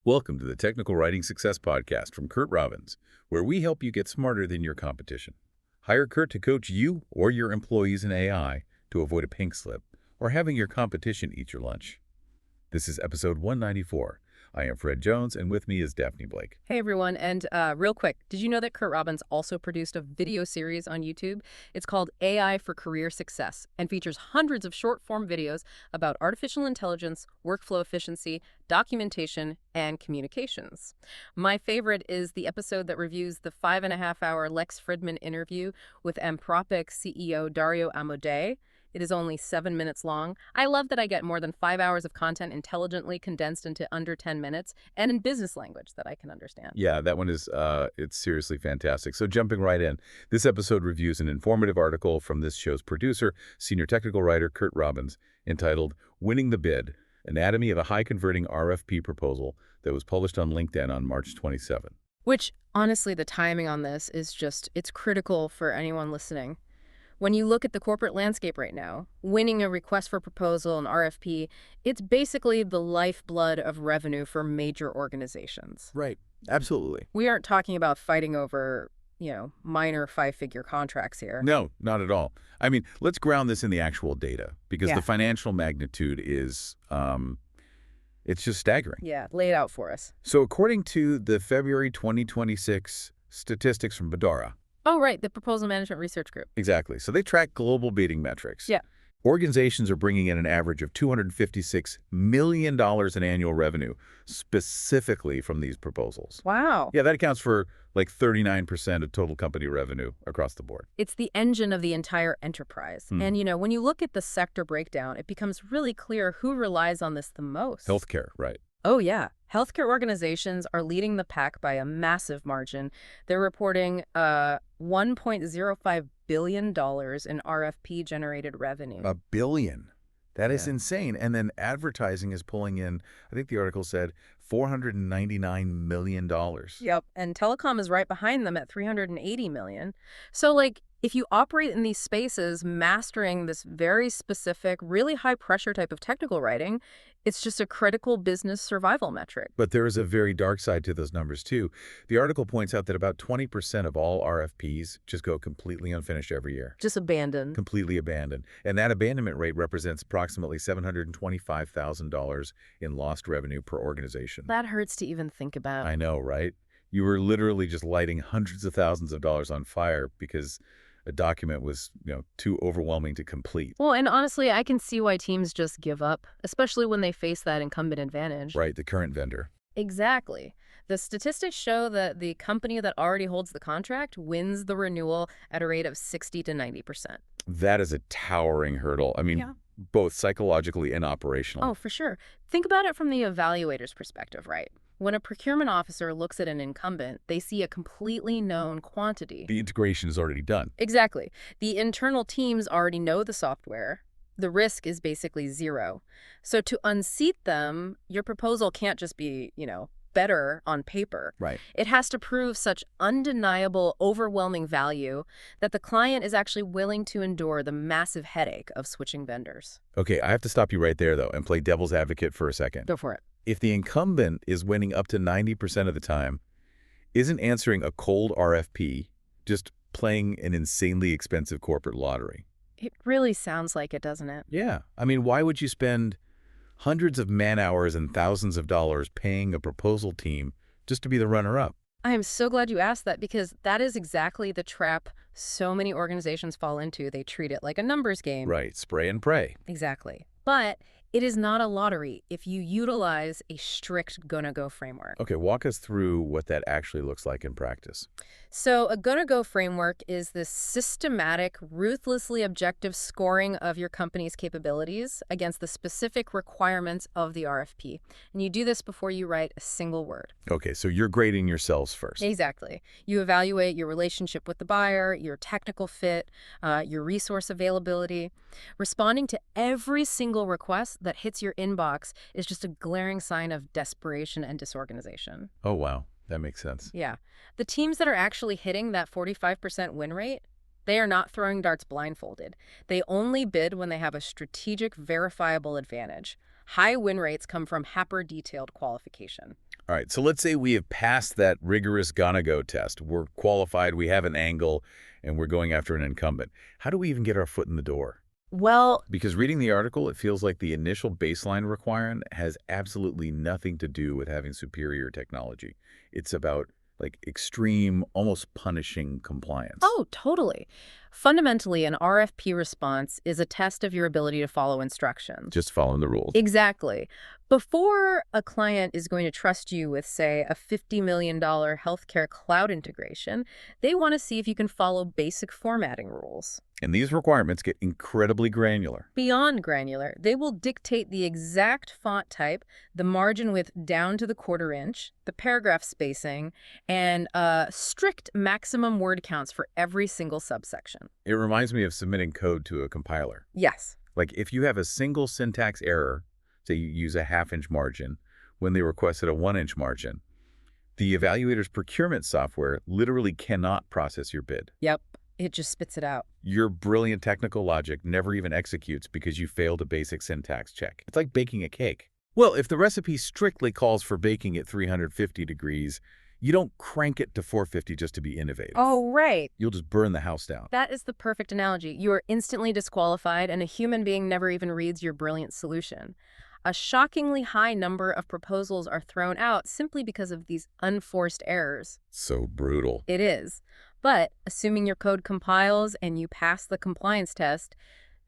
Welcome to the Technical Writing Success Podcast from Curt Robbins, where we help you get smarter than your competition. Hire Curt to coach you or your employees in AI to avoid a pink slip or having your competition eat your lunch. This is episode 194. I am Fred Jones, and with me is Daphne Blake. Hey everyone, and real quick, did you know that Curt Robbins also produced a video series on YouTube? It's called AI for Career Success and features hundreds of short-form videos about artificial intelligence, workflow efficiency, documentation, and communications. My favorite is the episode that reviews the 5.5-hour Lex Fridman interview with Anthropic CEO Dario Amodei. It is only 7 minutes long. I love that I get more than 5 hours of content intelligently condensed into under 10 minutes and in business language that I can understand. Yeah, that one is, it's seriously fantastic. So jumping right in, this episode reviews an informative article from this show's producer, senior technical writer Curt Robbins, entitled Winning the Bid, Anatomy of a High-Converting RFP Proposal, that was published on LinkedIn on March 27. Which, honestly, the timing on this is it's critical for anyone listening. When you look at the corporate landscape right now, winning a request for proposal, an RFP, it's basically the lifeblood of revenue for major organizations. Right. Absolutely. We aren't talking about fighting over, minor 5-figure contracts here. No, not at all. I mean, let's ground this in the actual data, because the financial magnitude is, it's just staggering. Yeah, lay it out for us. So according to the February 2026 statistics from Badara. Oh, right, the Proposal Management Research Group. Exactly. So they track global bidding metrics. Yeah. Organizations are bringing in an average of $256 million in annual revenue, specifically from these proposals. Wow. Yeah, that accounts for like 39% of total company revenue across the board. It's the engine of the entire enterprise. And, when you look at the sector breakdown, it becomes really clear who relies on this the most. Healthcare, right. Oh, yeah. Healthcare organizations are leading the pack by a massive margin. They're reporting $1.05 billion in RFP-generated revenue. $1 billion. That is insane. And then advertising is pulling in, I think the article said, $499 million. Yep. And telecom is right behind them at $380 million. So, if you operate in these spaces, mastering this very specific, really high-pressure type of technical writing, it's just a critical business survival metric. But there is a very dark side to those numbers, too. The article points out that about 20% of all RFPs just go completely unfinished every year. Just abandoned. Completely abandoned. And that abandonment rate represents approximately $725,000 in lost revenue per organization. That hurts to even think about. I know, right? You were literally just lighting hundreds of thousands of dollars on fire because a document was, too overwhelming to complete. Well, and honestly, I can see why teams just give up, especially when they face that incumbent advantage. Right, the current vendor. Exactly. The statistics show that the company that already holds the contract wins the renewal at a rate of 60 to 90%. That is a towering hurdle. I mean, both psychologically and operationally. Oh, for sure. Think about it from the evaluator's perspective, right? When a procurement officer looks at an incumbent, they see a completely known quantity. The integration is already done. Exactly. The internal teams already know the software. The risk is basically zero. So to unseat them, your proposal can't just be, better on paper. Right. It has to prove such undeniable, overwhelming value that the client is actually willing to endure the massive headache of switching vendors. Okay, I have to stop you right there, though, and play devil's advocate for a second. Go for it. If the incumbent is winning up to 90% of the time, isn't answering a cold RFP just playing an insanely expensive corporate lottery? It really sounds like it, doesn't it? Yeah. I mean, why would you spend hundreds of man-hours and thousands of dollars paying a proposal team just to be the runner-up? I am so glad you asked that, because that is exactly the trap so many organizations fall into. They treat it like a numbers game. Right. Spray and pray. Exactly. But it is not a lottery if you utilize a strict gonna-go framework. Okay, walk us through what that actually looks like in practice. So a gonna-go framework is this systematic, ruthlessly objective scoring of your company's capabilities against the specific requirements of the RFP. And you do this before you write a single word. Okay, so you're grading yourselves first. Exactly. You evaluate your relationship with the buyer, your technical fit, your resource availability. Responding to every single request that hits your inbox is just a glaring sign of desperation and disorganization. Oh, wow. That makes sense. Yeah. The teams that are actually hitting that 45% win rate, they are not throwing darts blindfolded. They only bid when they have a strategic, verifiable advantage. High win rates come from hyper-detailed qualification. All right, so let's say we have passed that rigorous gotta-go test. We're qualified, we have an angle, and we're going after an incumbent. How do we even get our foot in the door? Well, Because reading the article, it feels like the initial baseline requirement has absolutely nothing to do with having superior technology. It's about, like, extreme, almost punishing compliance. oh, totally. Fundamentally, an RFP response is a test of your ability to follow instructions. Just following the rules. Exactly. Before a client is going to trust you with, say, a $50 million healthcare cloud integration, they want to see if you can follow basic formatting rules. And these requirements get incredibly granular. Beyond granular, they will dictate the exact font type, the margin width down to the quarter inch, the paragraph spacing, and strict maximum word counts for every single subsection. It reminds me of submitting code to a compiler. Yes. Like, if you have a single syntax error, say you use a half-inch margin, when they requested a 1-inch margin, the evaluator's procurement software literally cannot process your bid. Yep. It just spits it out. Your brilliant technical logic never even executes because you failed a basic syntax check. It's like baking a cake. Well, if the recipe strictly calls for baking at 350 degrees, you don't crank it to 450 just to be innovative. Oh, right. You'll just burn the house down. That is the perfect analogy. You are instantly disqualified, and a human being never even reads your brilliant solution. A shockingly high number of proposals are thrown out simply because of these unforced errors. So brutal. It is. But assuming your code compiles and you pass the compliance test,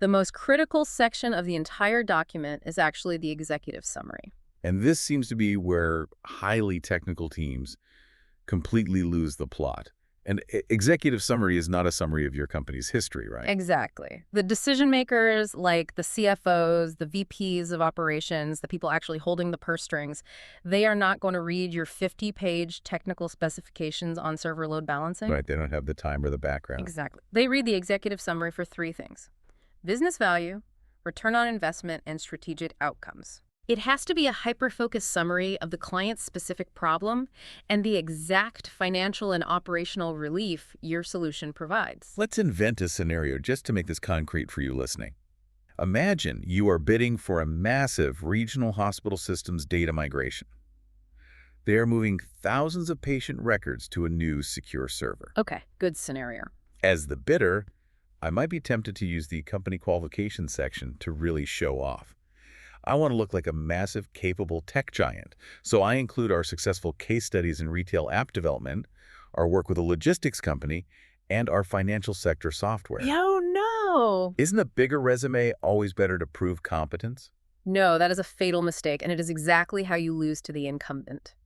the most critical section of the entire document is actually the executive summary. And this seems to be where highly technical teams completely lose the plot. And executive summary is not a summary of your company's history, right? Exactly. The decision makers, like the CFOs, the VPs of operations, the people actually holding the purse strings, they are not going to read your 50-page technical specifications on server load balancing. Right, they don't have the time or the background. Exactly. They read the executive summary for 3 things: business value, return on investment, and strategic outcomes. It has to be a hyper-focused summary of the client's specific problem and the exact financial and operational relief your solution provides. Let's invent a scenario just to make this concrete for you listening. Imagine you are bidding for a massive regional hospital systems data migration. They are moving thousands of patient records to a new secure server. Okay, good scenario. As the bidder, I might be tempted to use the company qualifications section to really show off. I want to look like a massive, capable tech giant, so I include our successful case studies in retail app development, our work with a logistics company, and our financial sector software. Oh, no! Isn't a bigger resume always better to prove competence? No, that is a fatal mistake, and it is exactly how you lose to the incumbent.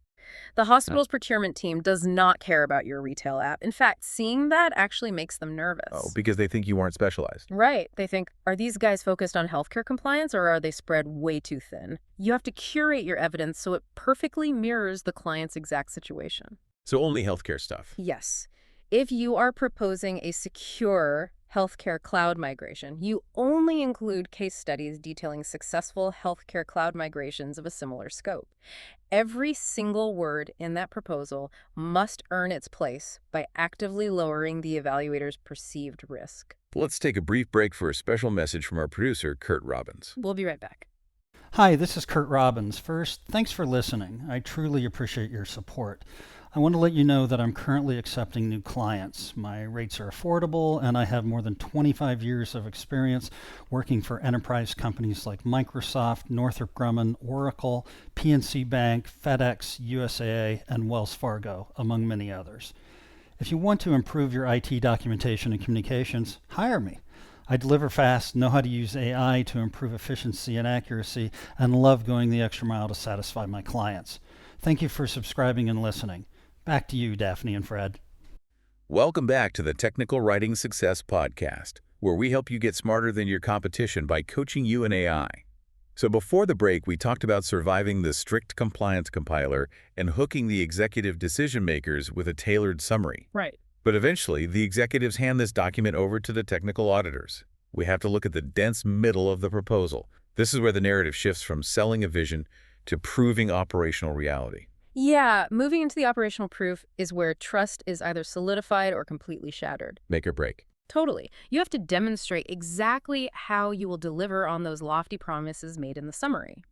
The hospital's procurement team does not care about your retail app. In fact, seeing that actually makes them nervous. Oh, because they think you aren't specialized. Right. They think, are these guys focused on healthcare compliance, or are they spread way too thin? You have to curate your evidence so it perfectly mirrors the client's exact situation. So only healthcare stuff. Yes. If you are proposing a secure healthcare cloud migration, you only include case studies detailing successful healthcare cloud migrations of a similar scope. Every single word in that proposal must earn its place by actively lowering the evaluator's perceived risk. Let's take a brief break for a special message from our producer, Curt Robbins. We'll be right back. Hi, this is Curt Robbins. First, thanks for listening. I truly appreciate your support. I want to let you know that I'm currently accepting new clients. My rates are affordable, and I have more than 25 years of experience working for enterprise companies like Microsoft, Northrop Grumman, Oracle, PNC Bank, FedEx, USAA, and Wells Fargo, among many others. If you want to improve your IT documentation and communications, hire me. I deliver fast, know how to use AI to improve efficiency and accuracy, and love going the extra mile to satisfy my clients. Thank you for subscribing and listening. Back to you, Daphne and Fred. Welcome back to the Technical Writing Success Podcast, where we help you get smarter than your competition by coaching you in AI. So before the break, we talked about surviving the strict compliance compiler and hooking the executive decision makers with a tailored summary. Right. But eventually, the executives hand this document over to the technical auditors. We have to look at the dense middle of the proposal. This is where the narrative shifts from selling a vision to proving operational reality. Yeah, moving into the operational proof is where trust is either solidified or completely shattered. Make or break. Totally. You have to demonstrate exactly how you will deliver on those lofty promises made in the summary.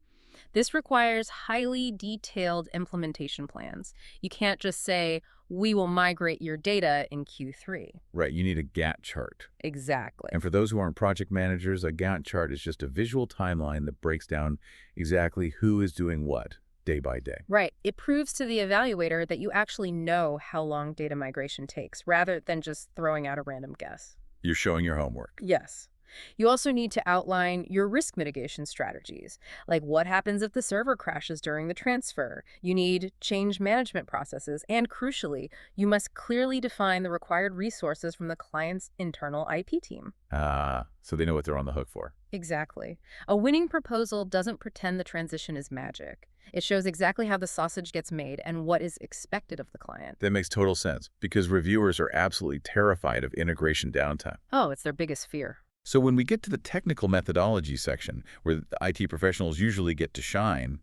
This requires highly detailed implementation plans. You can't just say, we will migrate your data in Q3. Right, you need a Gantt chart. Exactly. And for those who aren't project managers, a Gantt chart is just a visual timeline that breaks down exactly who is doing what day by day. Right. It proves to the evaluator that you actually know how long data migration takes, rather than just throwing out a random guess. You're showing your homework. Yes. You also need to outline your risk mitigation strategies, like what happens if the server crashes during the transfer. You need change management processes, and crucially, you must clearly define the required resources from the client's internal IP team. So they know what they're on the hook for. Exactly. A winning proposal doesn't pretend the transition is magic. It shows exactly how the sausage gets made and what is expected of the client. That makes total sense, because reviewers are absolutely terrified of integration downtime. Oh, it's their biggest fear. So when we get to the technical methodology section, where the IT professionals usually get to shine,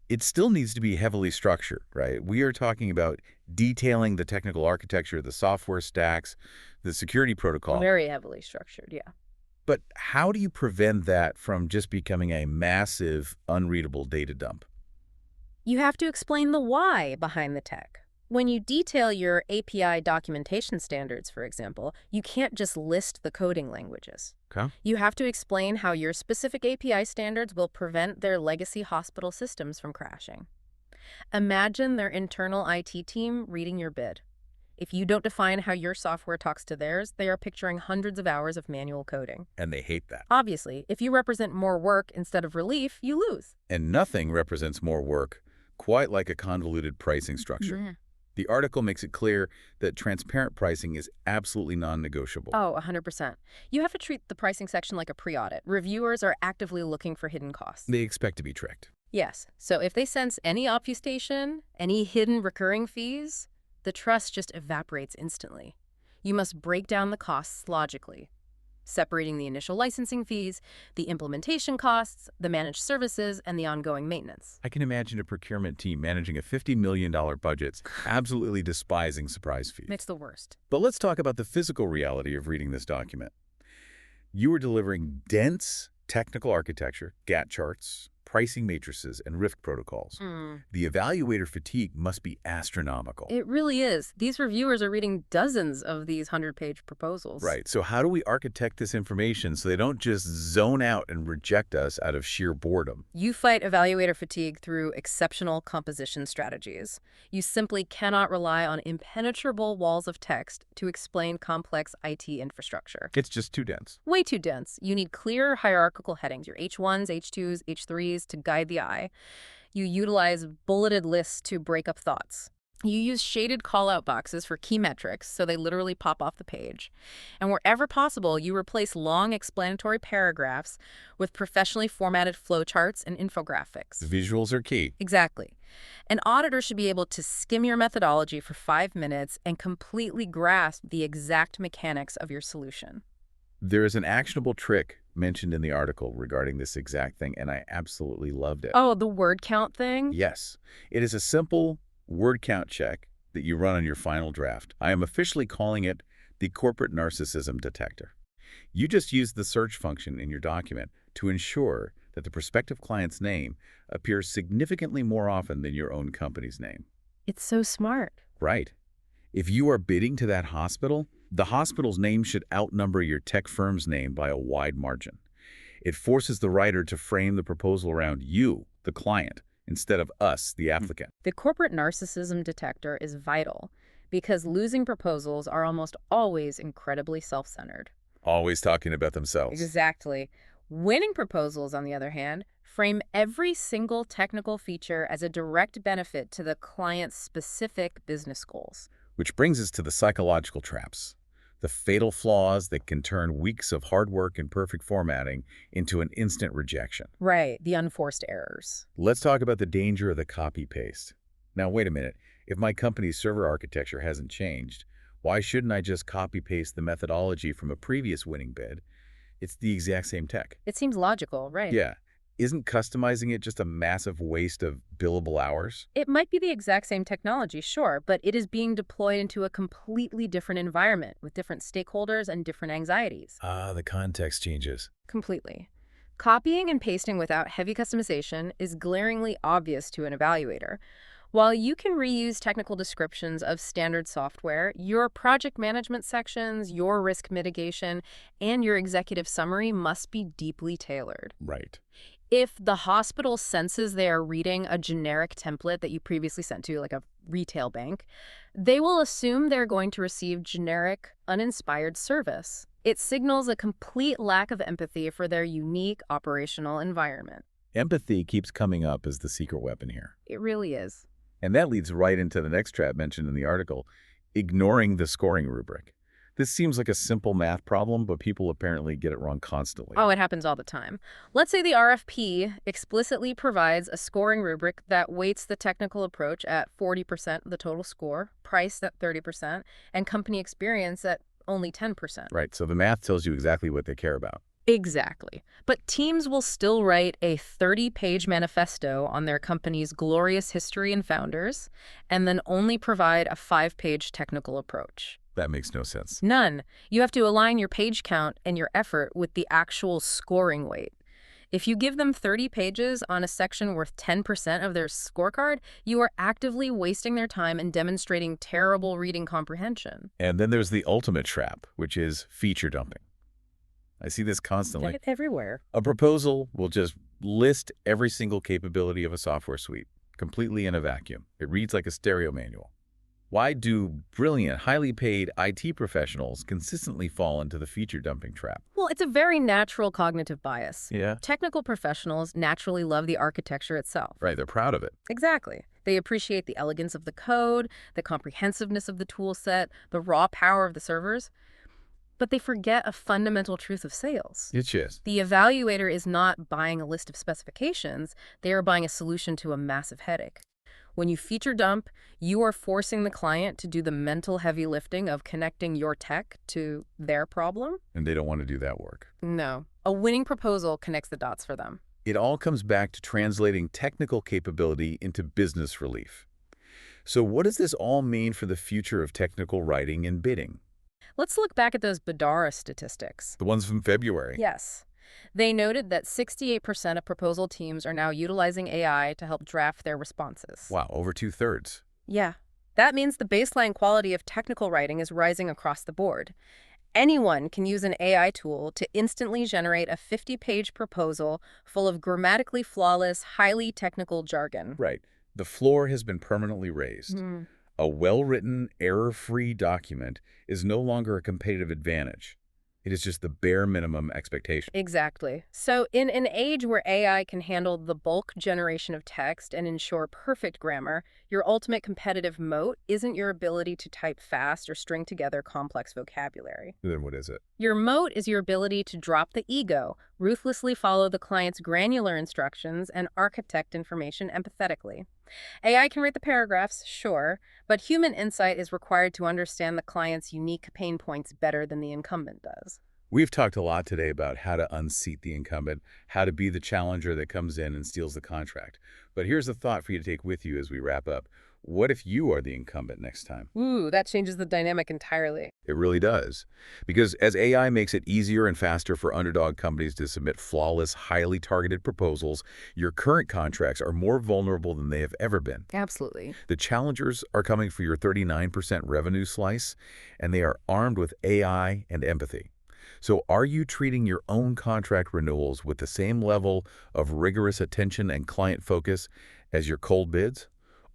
it still needs to be heavily structured, right? We are talking about detailing the technical architecture, the software stacks, the security protocol. Very heavily structured, yeah. But how do you prevent that from just becoming a massive, unreadable data dump? You have to explain the why behind the tech. When you detail your API documentation standards, for example, you can't just list the coding languages. Okay. You have to explain how your specific API standards will prevent their legacy hospital systems from crashing. Imagine their internal IT team reading your bid. If you don't define how your software talks to theirs, they are picturing hundreds of hours of manual coding. And they hate that. Obviously, if you represent more work instead of relief, you lose. And nothing represents more work quite like a convoluted pricing structure. Mm-hmm. The article makes it clear that transparent pricing is absolutely non-negotiable. Oh, 100%. You have to treat the pricing section like a pre-audit. Reviewers are actively looking for hidden costs. They expect to be tricked. Yes. So if they sense any obfuscation, any hidden recurring fees, the trust just evaporates instantly. You must break down the costs logically, separating the initial licensing fees, the implementation costs, the managed services, and the ongoing maintenance. I can imagine a procurement team managing a $50 million budget, absolutely despising surprise fees. It's the worst. But let's talk about the physical reality of reading this document. You are delivering dense technical architecture, Gantt charts, pricing matrices, and risk protocols. The evaluator fatigue must be astronomical. It really is. These reviewers are reading dozens of these 100-page proposals. Right. So how do we architect this information so they don't just zone out and reject us out of sheer boredom? You fight evaluator fatigue through exceptional composition strategies. You simply cannot rely on impenetrable walls of text to explain complex IT infrastructure. It's just too dense. Way too dense. You need clear hierarchical headings, your H1s, H2s, H3s to guide the eye. You utilize bulleted lists to break up thoughts. You use shaded call-out boxes for key metrics so they literally pop off the page. And wherever possible, you replace long explanatory paragraphs with professionally formatted flowcharts and infographics. The visuals are key. Exactly. An auditor should be able to skim your methodology for 5 minutes and completely grasp the exact mechanics of your solution. There is an actionable trick mentioned in the article regarding this exact thing, and I absolutely loved it. Oh, the word count thing? Yes. It is a simple word count check that you run on your final draft. I am officially calling it the corporate narcissism detector. You just use the search function in your document to ensure that the prospective client's name appears significantly more often than your own company's name. It's so smart. Right. If you are bidding to that hospital, the hospital's name should outnumber your tech firm's name by a wide margin. It forces the writer to frame the proposal around you, the client, instead of us, the applicant. The corporate narcissism detector is vital because losing proposals are almost always incredibly self-centered. Always talking about themselves. Exactly. Winning proposals, on the other hand, frame every single technical feature as a direct benefit to the client's specific business goals. Which brings us to the psychological traps. The fatal flaws that can turn weeks of hard work and perfect formatting into an instant rejection. Right, the unforced errors. Let's talk about the danger of the copy-paste. Now, wait a minute. If my company's server architecture hasn't changed, why shouldn't I just copy-paste the methodology from a previous winning bid? It's the exact same tech. It seems logical, right? Yeah. Isn't customizing it just a massive waste of billable hours? It might be the exact same technology, sure, but it is being deployed into a completely different environment with different stakeholders and different anxieties. The context changes. Completely. Copying and pasting without heavy customization is glaringly obvious to an evaluator. While you can reuse technical descriptions of standard software, your project management sections, your risk mitigation, and your executive summary must be deeply tailored. Right. If the hospital senses they are reading a generic template that you previously sent to, like a retail bank, they will assume they're going to receive generic, uninspired service. It signals a complete lack of empathy for their unique operational environment. Empathy keeps coming up as the secret weapon here. It really is. And that leads right into the next trap mentioned in the article, ignoring the scoring rubric. This seems like a simple math problem, but people apparently get it wrong constantly. Oh, it happens all the time. Let's say the RFP explicitly provides a scoring rubric that weights the technical approach at 40% of the total score, price at 30%, and company experience at only 10%. Right, so the math tells you exactly what they care about. Exactly. But teams will still write a 30-page manifesto on their company's glorious history and founders, and then only provide a 5-page technical approach. That makes no sense. None. You have to align your page count and your effort with the actual scoring weight. If you give them 30 pages on a section worth 10% of their scorecard, you are actively wasting their time and demonstrating terrible reading comprehension. And then there's the ultimate trap, which is feature dumping. I see this constantly. Get it everywhere. A proposal will just list every single capability of a software suite, completely in a vacuum. It reads like a stereo manual. Why do brilliant, highly paid IT professionals consistently fall into the feature dumping trap? Well, it's a very natural cognitive bias. Yeah. Technical professionals naturally love the architecture itself. Right, they're proud of it. Exactly. They appreciate the elegance of the code, the comprehensiveness of the tool set, the raw power of the servers. But they forget a fundamental truth of sales. It's just. The evaluator is not buying a list of specifications. They are buying a solution to a massive headache. When you feature dump, you are forcing the client to do the mental heavy lifting of connecting your tech to their problem. And they don't want to do that work. No. A winning proposal connects the dots for them. It all comes back to translating technical capability into business relief. So what does this all mean for the future of technical writing and bidding? Let's look back at those Badara statistics. The ones from February. Yes. They noted that 68% of proposal teams are now utilizing AI to help draft their responses. Wow, over 2/3. Yeah. That means the baseline quality of technical writing is rising across the board. Anyone can use an AI tool to instantly generate a 50-page proposal full of grammatically flawless, highly technical jargon. Right. The floor has been permanently raised. A well-written, error-free document is no longer a competitive advantage. It is just the bare minimum expectation. Exactly. So in an age where AI can handle the bulk generation of text and ensure perfect grammar, your ultimate competitive moat isn't your ability to type fast or string together complex vocabulary. Then what is it? Your moat is your ability to drop the ego, ruthlessly follow the client's granular instructions, and architect information empathetically. AI can write the paragraphs, sure, but human insight is required to understand the client's unique pain points better than the incumbent does. We've talked a lot today about how to unseat the incumbent, how to be the challenger that comes in and steals the contract. But here's a thought for you to take with you as we wrap up. What if you are the incumbent next time? Ooh, that changes the dynamic entirely. It really does. Because as AI makes it easier and faster for underdog companies to submit flawless, highly targeted proposals, your current contracts are more vulnerable than they have ever been. Absolutely. The challengers are coming for your 39% revenue slice, and they are armed with AI and empathy. So are you treating your own contract renewals with the same level of rigorous attention and client focus as your cold bids?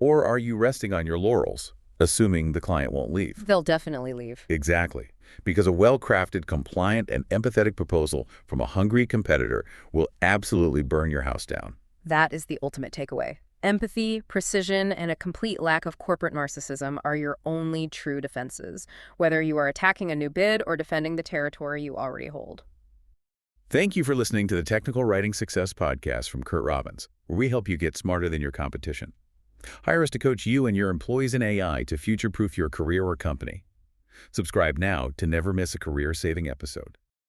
Or are you resting on your laurels, assuming the client won't leave? They'll definitely leave. Exactly. Because a well-crafted, compliant, and empathetic proposal from a hungry competitor will absolutely burn your house down. That is the ultimate takeaway. Empathy, precision, and a complete lack of corporate narcissism are your only true defenses, whether you are attacking a new bid or defending the territory you already hold. Thank you for listening to the Technical Writing Success Podcast from Curt Robbins, where we help you get smarter than your competition. Hire us to coach you and your employees in AI to future-proof your career or company. Subscribe now to never miss a career-saving episode.